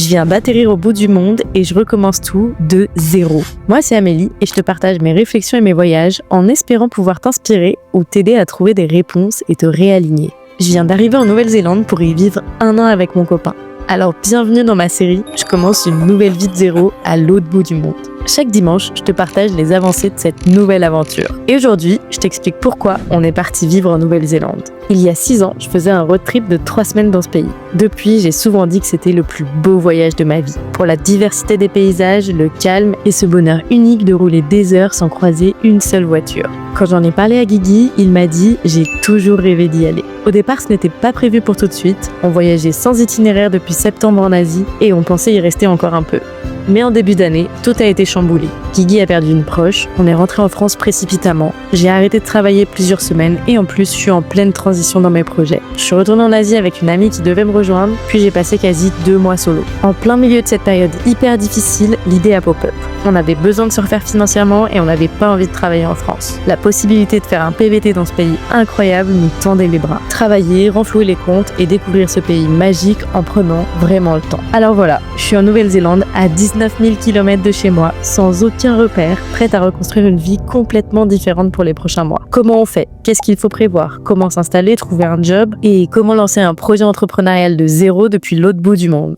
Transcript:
Je viens d'atterrir au bout du monde et je recommence tout de zéro. Moi, c'est Amélie et je te partage mes réflexions et mes voyages en espérant pouvoir t'inspirer ou t'aider à trouver des réponses et te réaligner. Je viens d'arriver en Nouvelle-Zélande pour y vivre 1 an avec mon copain. Alors bienvenue dans ma série, je commence une nouvelle vie de zéro à l'autre bout du monde. Chaque dimanche, je te partage les avancées de cette nouvelle aventure. Et aujourd'hui, je t'explique pourquoi on est parti vivre en Nouvelle-Zélande. Il y a 6 ans, je faisais un road trip de 3 semaines dans ce pays. Depuis, j'ai souvent dit que c'était le plus beau voyage de ma vie. Pour la diversité des paysages, le calme et ce bonheur unique de rouler des heures sans croiser une seule voiture. Quand j'en ai parlé à Guigui, il m'a dit « j'ai toujours rêvé d'y aller ». Au départ, ce n'était pas prévu pour tout de suite. On voyageait sans itinéraire depuis septembre en Asie et on pensait y rester encore un peu. Mais en début d'année, tout a été chamboulé. Guigui a perdu une proche, on est rentré en France précipitamment, j'ai arrêté de travailler plusieurs semaines et en plus, je suis en pleine transition dans mes projets. Je suis retournée en Asie avec une amie qui devait me rejoindre, puis j'ai passé quasi 2 mois solo. En plein milieu de cette période hyper difficile, l'idée a pop-up. On avait besoin de se refaire financièrement et on n'avait pas envie de travailler en France. La possibilité de faire un PVT dans ce pays incroyable nous tendait les bras. Travailler, renflouer les comptes et découvrir ce pays magique en prenant vraiment le temps. Alors voilà, je suis en Nouvelle-Zélande à 19 000 km de chez moi, sans aucun repère, prête à reconstruire une vie complètement différente pour les prochains mois. Comment on fait? Qu'est-ce qu'il faut prévoir? Comment s'installer, trouver un job? Et comment lancer un projet entrepreneurial de zéro depuis l'autre bout du monde?